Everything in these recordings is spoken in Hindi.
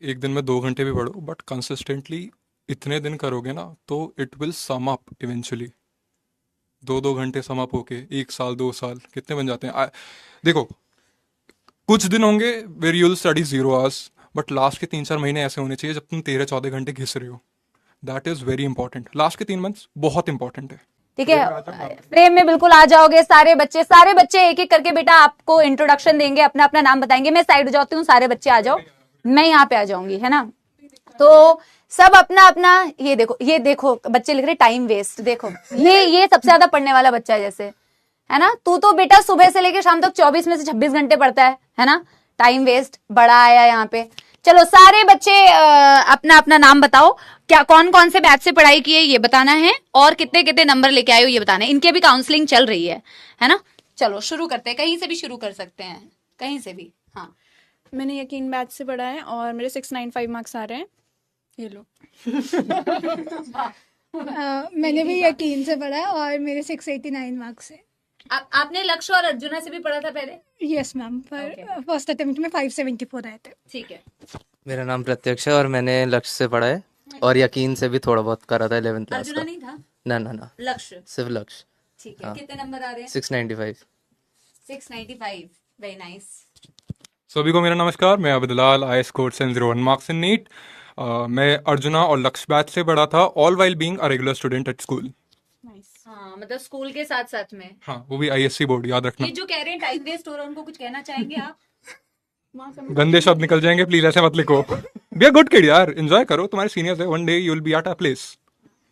एक दिन में 2 घंटे भी पढ़ो, बट कंसिस्टेंटली इतने दिन करोगे ना तो it will sum up eventually. 2-2 घंटे सम अप होके 1 साल 2 साल कितने बन जाते हैं। देखो, कुछ दिन होंगे where you'll study 0 hours, but last के 3-4 महीने ऐसे होने चाहिए जब तुम 13-14 घंटे घिस रहे हो। That is very important. Last के 3 मंथ्स बहुत इंपॉर्टेंट है। ठीक है, फ्रेम में बिल्कुल आ जाओगे सारे बच्चे एक एक करके बेटा आपको इंट्रोडक्शन देंगे, अपना अपना नाम बताएंगे। मैं साइड हो जाती हूँ, सारे बच्चे आ जाओ, मैं यहाँ पे आ जाऊंगी, है ना। तो सब अपना अपना, ये देखो बच्चे लिख रहे टाइम वेस्ट। देखो ये सबसे ज्यादा पढ़ने वाला बच्चा है, जैसे, है ना। तू तो बेटा सुबह से लेकर शाम तक 24 में से 26 घंटे पढ़ता है ना। टाइम वेस्ट बड़ा आया यहाँ पे। चलो सारे बच्चे अपना अपना नाम बताओ, क्या कौन कौन से बैच से पढ़ाई की है ये बताना है, और कितने कितने नंबर लेके आए हो ये बताना है। इनकी भी काउंसलिंग चल रही है ना। चलो शुरू करते हैं, कहीं से भी शुरू कर सकते हैं, कहीं से भी। हाँ, मैंने यकीन बैच से पढ़ा है और मेरे 695 मार्क्स आ रहे हैं, ये लो। मैंने भी यकीन से पढ़ा है और मेरे 689 मार्क्स है। आपने लक्ष्य और अर्जुना से भी पढ़ा था पहले? यस मैम, पर फर्स्ट अटेम्प्ट में 574 आए थे। ठीक है। मेरा नाम प्रत्यक्ष है और मैंने लक्ष्य से पढ़ा है और यकीन से भी थोड़ा बहुत करा था 11th क्लास अर्जुना का। नहीं था? ना लक्ष्य, सिर्फ लक्ष्य। ठीक है। हाँ। कितने नंबर आ रहे हैं? 695। 695, वेरी नाइस। सभी को मेरा नमस्कार, मैं Abdulal, I scored 701 marks in NEET. मैं अर्जुना और लक्ष्य बैच से पढ़ा था, all while being a regular student at school. हाँ, मतलब स्कूल के साथ साथ में। हाँ, वो भी आईएससी बोर्ड, याद रखना। ये जो कह रहे हैं टाइम वेस्ट हो रहा है, उनको कुछ कहना चाहेंगे आप? गंदे शब्द निकल जाएंगे, प्लीज ऐसे मत लिखो। बी अ गुड किड यार, एंजॉय करो, तुम्हारे सीनियर्स है, one day you will be at a place.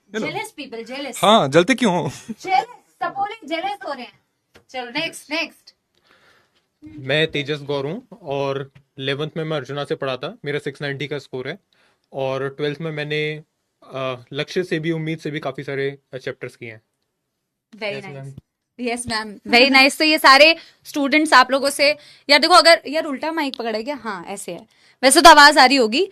Jealous people, jealous. हाँ, जलते क्यों हो? जेलस, सपोलिंग जेलस हो रहे हैं। चलो नेक्स्ट। मैं तेजस गौर हूँ और 11th में मैं अर्जुना से पढ़ा था, मेरा 690 का स्कोर है। और 12th में मैंने लक्ष्य से भी, उम्मीद से भी काफ़ी सारे चैप्टर्स किए हैं। Very nice, yes ma'am, very nice. तो ये सारे स्टूडेंट्स आप लोगों से, यार देखो, अगर यार उल्टा माइक पकड़ा है क्या? हाँ ऐसे है, वैसे तो आवाज आ रही होगी।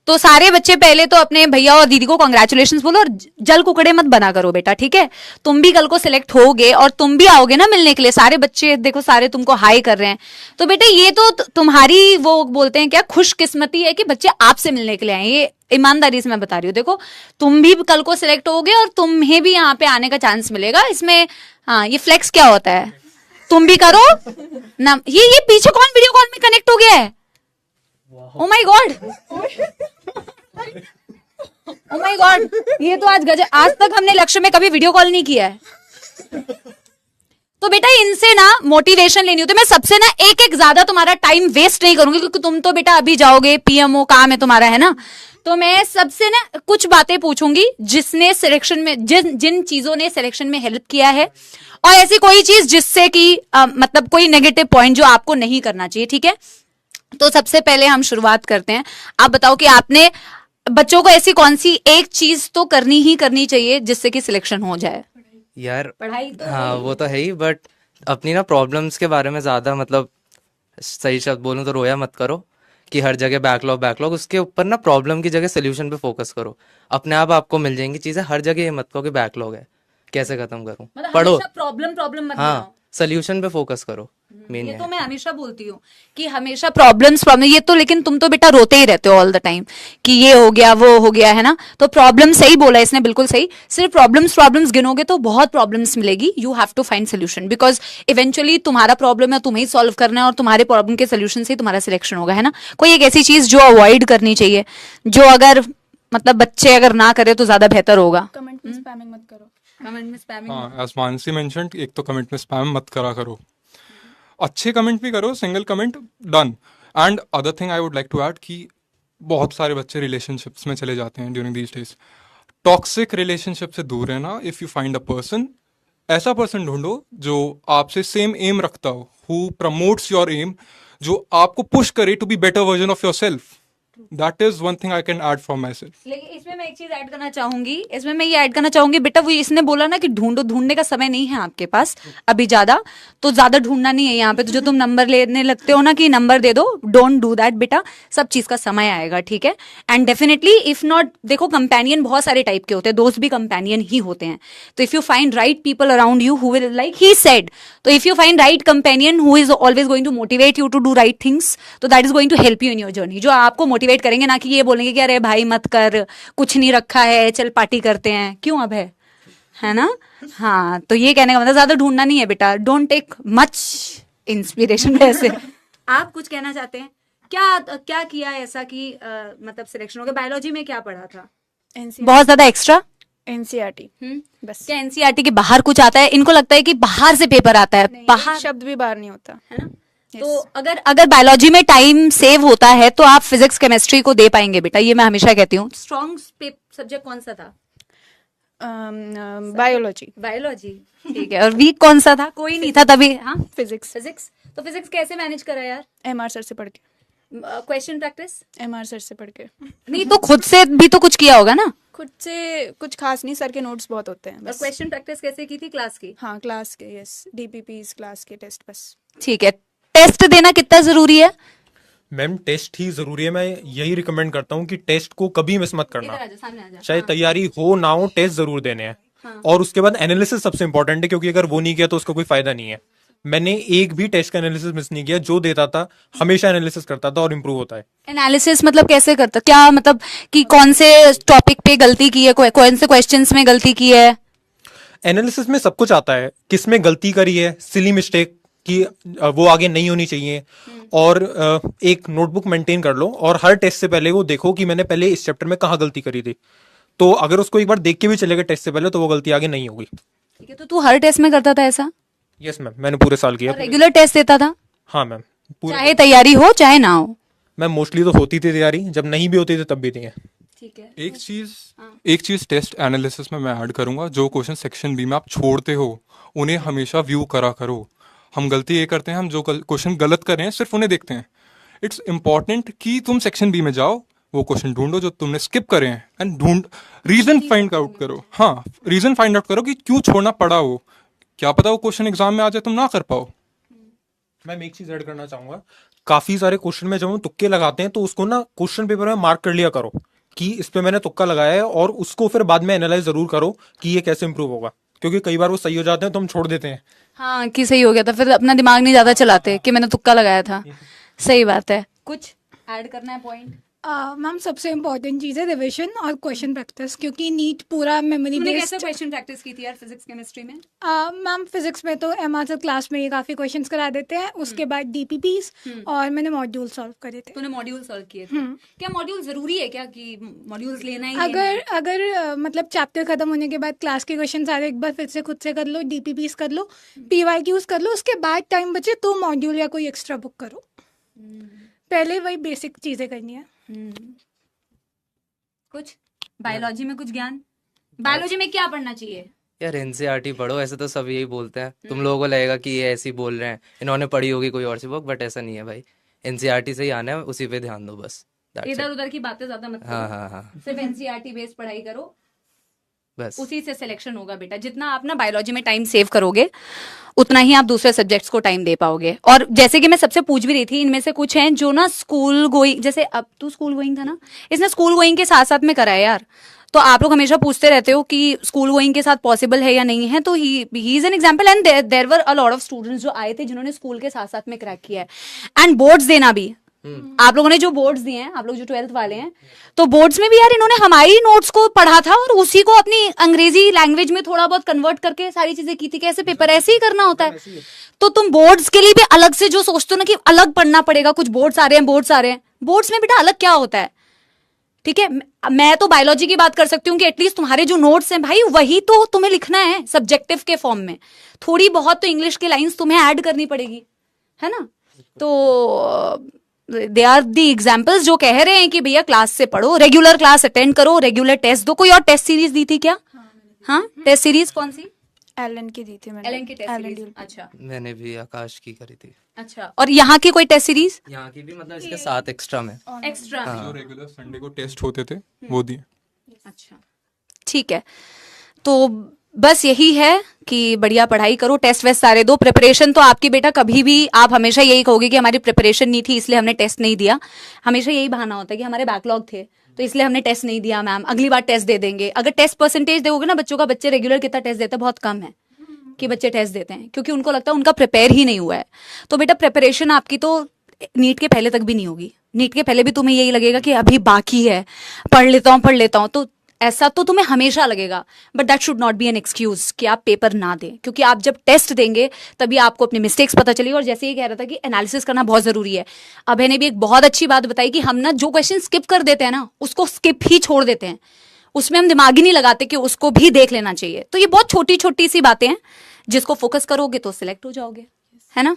तो सारे बच्चे पहले तो अपने भैया और दीदी को कांग्रेचुलेशंस बोलो, और जल कुकड़े मत बना करो बेटा, ठीक है। तुम भी कल को सिलेक्ट होगे और तुम भी आओगे ना मिलने के लिए। सारे बच्चे देखो, सारे तुमको हाई कर रहे हैं, तो बेटा ये तो तुम्हारी वो बोलते हैं क्या, खुशकिस्मती है कि बच्चे आपसे मिलने के लिए आए। ये ईमानदारी से मैं बता रही हूँ। देखो तुम भी कल को सिलेक्ट होगे और तुम्हें भी यहाँ पे आने का चांस मिलेगा। इसमें हाँ, ये फ्लेक्स क्या होता है, तुम भी करो ना। ये पीछे कौन वीडियो कॉल में कनेक्ट हो गया है? Oh my God, oh my God, ये तो आज गजब। आज तक हमने लक्ष्य में कभी वीडियो कॉल नहीं किया है। तो बेटा इनसे ना मोटिवेशन लेनी हो तो मैं सबसे ना एक ज्यादा तुम्हारा टाइम वेस्ट नहीं करूंगी, क्योंकि तुम तो बेटा अभी जाओगे, पीएमओ काम है तुम्हारा, है ना। तो मैं सबसे ना कुछ बातें पूछूंगी जिसने सिलेक्शन में, जिन चीजों ने सिलेक्शन में हेल्प किया है, और ऐसी कोई चीज जिससे कि मतलब कोई नेगेटिव पॉइंट जो आपको नहीं करना चाहिए, ठीक है। तो सबसे पहले हम शुरुआत करते हैं। आप बताओ कि आपने बच्चों को ऐसी कौन सी एक चीज तो करनी ही करनी चाहिए जिससे कि सिलेक्शन हो जाए? यार पढ़ाई तो हाँ वो तो है ही, बट अपनी ना प्रॉब्लम्स के बारे में ज़्यादा, मतलब सही शब्द बोलूँ तो रोया मत करो कि हर जगह बैकलॉग। उसके ऊपर ना प्रॉब्लम की जगह सोल्यूशन पे फोकस करो। अपने आप आपको मिल जाएंगी चीज़ें। हर जगह ये मत कहो कि बैकलॉग है, कैसे खत्म करूँ। मतलब पढ़ो, हमेशा प्रॉब्लम मत हाँ बनाओ। सोल्यूशन पे फोकस करो। मेन ये है तो मैं हमेशा बोलती हूँ कि हमेशा प्रॉब्लम ये तो, लेकिन तुम तो बेटा रोते ही रहते हो ऑल द टाइम कि ये हो गया वो हो गया, है ना। तो प्रॉब्लम सही बोला इसने, बिल्कुल सही। सिर्फ प्रॉब्लम्स गिनोगे तो बहुत प्रॉब्लम्स मिलेगी। You have to find solution, because eventually तुम्हारा प्रॉब्लम है, तुम्हें ही सॉल्व करना है, और तुम्हारे प्रॉब्लम के सोल्यूशन से ही तुम्हारा सिलेक्शन होगा, है ना। कोई एक ऐसी चीज जो अवॉइड करनी चाहिए, जो अगर मतलब बच्चे अगर ना करे तो ज्यादा बेहतर होगा। कमेंट में स्पैमिंग मत करो। कमेंट में स्पैमिंग हाँ, एज मानसी मेंशन्ड, एक तो कमेंट में स्पैम मत करा करो, अच्छे कमेंट भी करो, single comment done. And other thing I would like to add कि बहुत सारे बच्चे रिलेशनशिप्स में चले जाते हैं during these days. Toxic relationship से दूर रहना। If you find a person, ऐसा पर्सन ढूंढो जो आपसे सेम एम रखता हो, हु प्रमोट्स योर एम, जो आपको पुश करे to be better version of yourself. That is one thing I can add from myself. लेकिन इसमें मैं एक चीज ऐड करना चाहूंगी, इसमें मैं ये ऐड करना चाहूंगी बेटा, वो इसने बोला ना कि ढूंढने का समय नहीं है आपके पास अभी ज्यादा, तो ज्यादा ढूंढना नहीं है यहाँ पे। तो जो तुम नंबर लेने लगते हो ना कि नंबर दे दो, डोंट डू दैट बेटा। सब चीज का समय आएगा, ठीक है। एंड डेफिनेटली इफ नॉट, देखो कंपेनियन बहुत सारे टाइप के होते हैं, दोस्त भी कंपेनियन ही होते हैं। तो if you find right people around you who will, like he said, तो if you find right companion who is always going to motivate you to do right things, तो that is going to help you in your journey. जो आपको मोटिवेट मोटिवेट करेंगे, ना कि ये बोलेंगे कि अरे भाई मत कर, कुछ नहीं रखा है, चल पार्टी करते हैं, क्यों अब है ना। हाँ, तो ये कहने का मतलब ज्यादा ढूंढना नहीं है बेटा, डोंट टेक मच इंस्पिरेशन वैसे। आप कुछ कहना चाहते हैं? क्या क्या किया ऐसा कि मतलब सिलेक्शन हो गया? बायोलॉजी में क्या पढ़ा था? बहुत ज्यादा एक्स्ट्रा? एनसीईआरटी बस। क्या एनसीईआरटी के बाहर कुछ आता है? इनको लगता है कि बाहर से पेपर आता है, बाहर एक शब्द भी बाहर नहीं होता है ना। तो अगर अगर बायोलॉजी में टाइम सेव होता है तो आप फिजिक्स केमिस्ट्री को दे पाएंगे बेटा, ये मैं हमेशा कहती हूँ। स्ट्रॉन्ग सब्जेक्ट कौन सा था? बायोलॉजी। बायोलॉजी, ठीक है। और वीक कौन सा था? कोई नहीं था तभी। हाँ, फिजिक्स। फिजिक्स। तो फिजिक्स कैसे मैनेज करा यार? एमआर सर से पढ़ के। Question practice? एमआर सर से पढ़ के। नहीं तो खुद से भी तो कुछ किया होगा ना। खुद से कुछ खास नहीं, सर के नोट्स बहुत होते हैं और बस। क्वेश्चन प्रैक्टिस कैसे की थी? क्लास की? हाँ, क्लास के, यस, डीपीपीज क्लास के टेस्ट बस। ठीक है। टेस्ट देना कितना जरूरी है? मैम टेस्ट ही जरूरी है। मैं यही रिकमेंड करता हूँ कि टेस्ट को कभी मिस मत करना, सामने आ जा। चाहे तैयारी हो ना हो, टेस्ट जरूर देने हैं। और उसके बाद एनालिसिस सबसे इंपॉर्टेंट है, क्योंकि अगर वो नहीं किया तो उसका कोई फायदा नहीं है। मैंने एक भी टेस्ट का एनालिसिस मिस नहीं किया, जो देता था हमेशा एनालिसिस करता था और इम्प्रूव होता है। एनालिसिस मतलब कैसे करता? क्या मतलब कि कौन से टॉपिक पे गलती की है, कौन से क्वेश्चंस में गलती की है? एनालिसिस में सब कुछ आता है, किस में गलती करी है, सिली मिस्टेक की वो आगे नहीं होनी चाहिए। और एक नोटबुक मेंटेन कर लो और हर टेस्ट से पहले वो देखो कि मैंने पहले इस चैप्टर में कहाँ गलती करी थी। तो अगर उसको एक बार देख के भी चलेगा टेस्ट से पहले, तो वो गलती आगे नहीं होगी। ठीक है। तो तू हर टेस्ट में करता था ऐसा? यस मैम, मैंने पूरे साल किया। रेगुलर टेस्ट देता था? हाँ मैम, चाहे तैयारी हो चाहे ना हो? मैम मोस्टली तो होती थी तैयारी, जब नहीं भी होती थी तब भी थी। ठीक है। एक चीज टेस्ट एनालिसिस में मैं ऐड करूंगा, जो क्वेश्चन सेक्शन बी में आप छोड़ते हो उन्हें हमेशा व्यू करा करो। हम गलती ये करते हैं, हम जो क्वेश्चन गलत कर रहे हैं सिर्फ उन्हें देखते हैं। इट्स इंपॉर्टेंट कि तुम सेक्शन बी में जाओ, वो क्वेश्चन ढूंढो जो तुमने स्किप करे हैं, एंड रीजन फाइंड आउट करो। हाँ, रीजन फाइंड आउट करो कि क्यों छोड़ना पड़ा वो। क्या पता वो क्वेश्चन एग्जाम में आ जाए तुम ना कर पाओ। मैं एक चीज ऐड करना चाहूंगा, काफी सारे क्वेश्चन में जब हम तुक्के लगाते हैं तो उसको ना क्वेश्चन पेपर में मार्क कर लिया करो कि इस पे मैंने तुक्का लगाया है, और उसको फिर बाद में एनालाइज जरूर करो कि ये कैसे इंप्रूव होगा, क्योंकि कई बार वो सही हो जाते हैं तो हम छोड़ देते हैं। हाँ, कि सही हो गया था, फिर अपना दिमाग नहीं ज्यादा चलाते कि मैंने तुक्का लगाया था। सही बात है। कुछ ऐड करना है पॉइंट? मैम सबसे इम्पोर्टेंट चीज़ है रिविजन और क्वेश्चन प्रैक्टिस, क्योंकि नीट पूरा मेमोरी तूने बेस्ड। कैसे क्वेश्चन प्रैक्टिस की थी यार फिजिक्स केमिस्ट्री में? मैम फिजिक्स में तो एमआर सर क्लास में ये काफ़ी क्वेश्चंस करा देते हैं, उसके बाद डीपीपीज और मैंने मॉड्यूल सॉल्व करे थे। तूने मॉड्यूल सॉल्व किए थे? क्या मॉड्यूल जरूरी है क्या कि मॉड्यूल्स लेना ही लेना है? अगर मतलब चैप्टर खत्म होने के बाद क्लास के क्वेश्चन सारे एक बार फिर से खुद से कर लो, डीपीपीज कर लो, पीवाईक्यूज कर लो, उसके बाद टाइम बचे तो मॉड्यूल या कोई एक्स्ट्रा बुक करो। पहले वही बेसिक चीज़ें करनी है। कुछ बायोलॉजी में कुछ ज्ञान? बायोलॉजी में क्या पढ़ना चाहिए? यार एनसीईआरटी पढ़ो, ऐसे तो सब यही बोलते हैं। तुम लोगों को लगेगा कि ये ऐसे ही बोल रहे हैं, इन्होंने पढ़ी होगी कोई और सी बुक, बट ऐसा नहीं है भाई। एनसीईआरटी से ही आना है, उसी पे ध्यान दो बस। That's it. इधर उधर की बातें ज्यादा मत हाँ करो, हाँ हाँ, सिर्फ एनसीईआरटी बेस्ड पढ़ाई करो, बस। उसी से सिलेक्शन होगा बेटा। जितना आप ना बायोलॉजी में टाइम सेव करोगे उतना ही आप दूसरे सब्जेक्ट्स को टाइम दे पाओगे। और जैसे कि मैं सबसे पूछ भी रही थी, इनमें से कुछ हैं जो ना स्कूल गोइंग, जैसे अब तू स्कूल गोइंग था ना, इसने स्कूल गोइंग के साथ साथ में करा है यार। तो आप लोग हमेशा पूछते रहते हो कि स्कूल गोइंग के साथ पॉसिबल है या नहीं है, तो he is an example. And there were a lot of students जो आए थे जिन्होंने स्कूल के साथ साथ में क्रैक किया है। एंड बोर्ड्स देना भी, आप लोगों ने जो बोर्ड्स दिए हैं, आप लोग जो 12th वाले हैं, तो बोर्ड्स में भी यार इन्होंने हमारी नोट्स को पढ़ा था और उसी को अपनी अंग्रेजी लैंग्वेज में थोड़ा बहुत कन्वर्ट करके सारी चीजें की थी। कैसे पेपर ऐसे ही करना होता है। तो तुम बोर्ड्स के लिए भी अलग से जो सोचते हो ना कि अलग पढ़ना पड़ेगा, कुछ बोर्ड्स आ रहे हैं, बोर्ड्स में बेटा अलग क्या होता है? ठीक है, मैं तो बायोलॉजी की बात कर सकती हूँ कि एटलीस्ट तुम्हारे जो नोट्स हैं भाई वही तो तुम्हें लिखना है सब्जेक्टिव के फॉर्म में। थोड़ी बहुत तो इंग्लिश की लाइंस तुम्हें ऐड करनी पड़ेगी, है ना। तो दे आर दी एग्जाम्पल्स जो कह रहे हैं कि भैया क्लास से पढ़ो, रेगुलर क्लास अटेंड करो, रेगुलर टेस्ट दो। कोई और टेस्ट सीरीज दी थी क्या? हाँ, टेस्ट सीरीज कौन सी? एलन की दी थी मैंने। एलन की टेस्ट सीरीज? अच्छा मैंने भी आकाश की करी थी। अच्छा। और यहाँ की कोई टेस्ट सीरीज? यहाँ की भी, मतलब इसके साथ एक्स्ट्रा में। एक्स्ट्रा? जो रेगुलर संडे को टेस्ट होते थे वो दिए। अच्छा, ठीक है। तो बस यही है कि बढ़िया पढ़ाई करो, टेस्ट वेस्ट सारे दो। प्रिपरेशन तो आपकी बेटा कभी भी आप हमेशा यही कहोगे कि हमारी प्रिपरेशन नहीं थी इसलिए हमने टेस्ट नहीं दिया। हमेशा यही बहाना होता है कि हमारे बैकलॉग थे तो इसलिए हमने टेस्ट नहीं दिया मैम, अगली बार टेस्ट दे देंगे। अगर टेस्ट परसेंटेज देखोगे ना बच्चों का, बच्चे रेगुलर कितना टेस्ट देते हैं, बहुत कम है कि बच्चे टेस्ट देते हैं, क्योंकि उनको लगता है उनका प्रिपेयर ही नहीं हुआ है। तो बेटा प्रिपरेशन आपकी तो नीट के पहले तक भी नहीं होगी, नीट के पहले भी तुम्हें यही लगेगा कि अभी बाकी है, पढ़ लेता हूँ, तो ऐसा तो तुम्हें हमेशा लगेगा, but that should not be an excuse कि आप पेपर ना दें, क्योंकि आप जब टेस्ट देंगे तभी आपको अपने मिस्टेक्स पता चलेगी। और जैसे ये कह रहा था कि एनालिसिस करना बहुत जरूरी है, अभय ने भी एक बहुत अच्छी बात बताई कि हम ना जो क्वेश्चन स्किप कर देते हैं ना, उसको स्किप ही छोड़ देते हैं, उसमें हम दिमाग ही नहीं लगाते कि उसको भी देख लेना चाहिए। तो ये बहुत छोटी छोटी सी बातें हैं, जिसको फोकस करोगे तो सिलेक्ट हो जाओगे, है ना?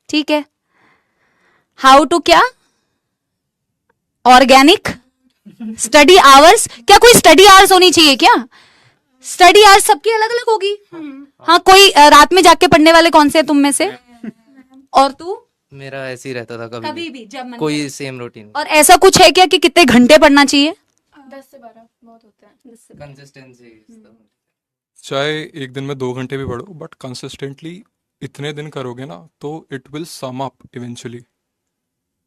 ठीक है। हाउ टू क्या ऑर्गेनिक स्टडी आवर्स, क्या कोई स्टडी आवर्स होनी चाहिए क्या? स्टडी आवर्स सबकी अलग अलग होगी। हाँ, कोई रात में जाके पढ़ने वाले कौन से हैं तुम में से? और तू? मेरा ऐसे ही रहता था कभी कभी भी जब मन कोई सेम रूटीन। और ऐसा कुछ है क्या कि कितने घंटे पढ़ना चाहिए? 10 से 12 बहुत होते हैं। कंसिस्टेंसी चाहे एक दिन में 2 घंटे भी पढ़ो, बट कंसिस्टेंटली इतने दिन करोगे ना तो it will sum up eventually.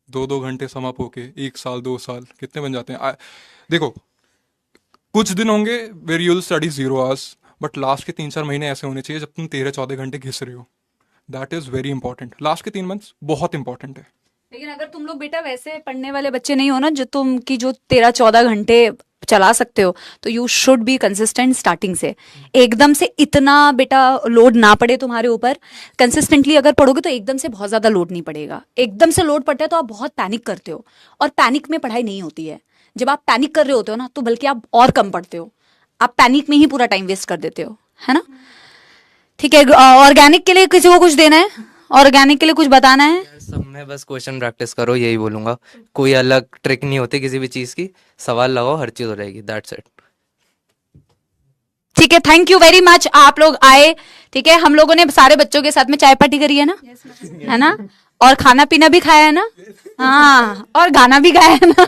2-2 घंटे सम अप होके 1 साल 2 साल कितने बन जाते हैं। देखो, कुछ दिन होंगे where you'll study 0 hours, but last के 3-4 महीने ऐसे होने चाहिए जब तुम 13-14 घंटे घिस रहे हो। That is very important. Last के 3 मंथ्स बहुत इंपॉर्टेंट है। लेकिन अगर तुम लोग बेटा वैसे पढ़ने वाले बच्चे नहीं हो ना, जो तुम की जो 13-14 घंटे चला सकते हो, तो you should be consistent starting से। एकदम से इतना बेटा लोड ना पड़े तुम्हारे ऊपर। कंसिस्टेंटली अगर पढ़ोगे तो एकदम से बहुत ज्यादा लोड नहीं पड़ेगा। एकदम से लोड पड़ता है तो आप बहुत पैनिक करते हो, और पैनिक में पढ़ाई नहीं होती है। जब आप पैनिक कर रहे होते हो ना, तो बल्कि आप और कम पढ़ते हो, आप पैनिक में ही पूरा टाइम वेस्ट कर देते हो, है ना? ठीक है। ऑर्गेनिक के लिए किसी को कुछ देना है? ऑर्गेनिक के लिए कुछ बताना है? सब में बस क्वेश्चन प्रैक्टिस करो, यही बोलूंगा। कोई अलग ट्रिक नहीं होती किसी भी चीज की, सवाल लगाओ, हर चीज हो जाएगी। That's it. ठीक है, थैंक यू वेरी मच, आप लोग आए। ठीक है, हम लोगों ने सारे बच्चों के साथ में चाय पार्टी करी है ना, है ना? और खाना पीना भी खाया है ना? हाँ, और गाना भी गाया है ना?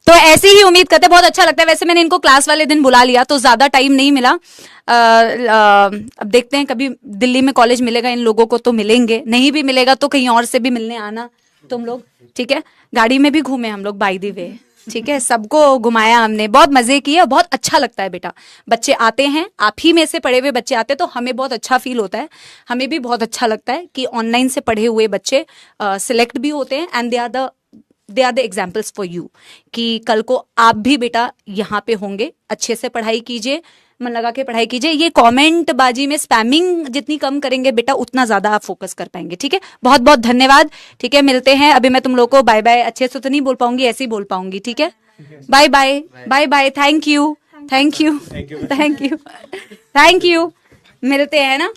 तो ऐसी ही उम्मीद करते, बहुत अच्छा लगता है। वैसे मैंने इनको क्लास वाले दिन बुला लिया तो ज्यादा टाइम नहीं मिला। अब देखते हैं, कभी दिल्ली में कॉलेज मिलेगा इन लोगों को तो मिलेंगे, नहीं भी मिलेगा तो कहीं और से भी मिलने आना तुम लोग। ठीक है, गाड़ी में भी घूमे हम लोग बाय द वे। ठीक है, सबको घुमाया हमने, बहुत मजे किए, बहुत अच्छा लगता है बेटा। बच्चे आते हैं, आप ही में से पढ़े हुए बच्चे आते हैं तो हमें बहुत अच्छा फील होता है। हमें भी बहुत अच्छा लगता है कि ऑनलाइन से पढ़े हुए बच्चे सिलेक्ट भी होते हैं, and they are the examples for you, कि कल को आप भी बेटा यहाँ पे होंगे। अच्छे से पढ़ाई कीजिए, मन लगा के पढ़ाई कीजिए। ये कमेंट बाजी में स्पैमिंग जितनी कम करेंगे बेटा, उतना ज्यादा आप फोकस कर पाएंगे। ठीक है, बहुत बहुत धन्यवाद। ठीक है, मिलते हैं। अभी मैं तुम लोग को बाय बाय अच्छे से तो नहीं बोल पाऊंगी, ऐसे ही बोल पाऊंगी। ठीक है, bye bye bye bye. Thank you thank you thank you thank you. मिलते हैं ना।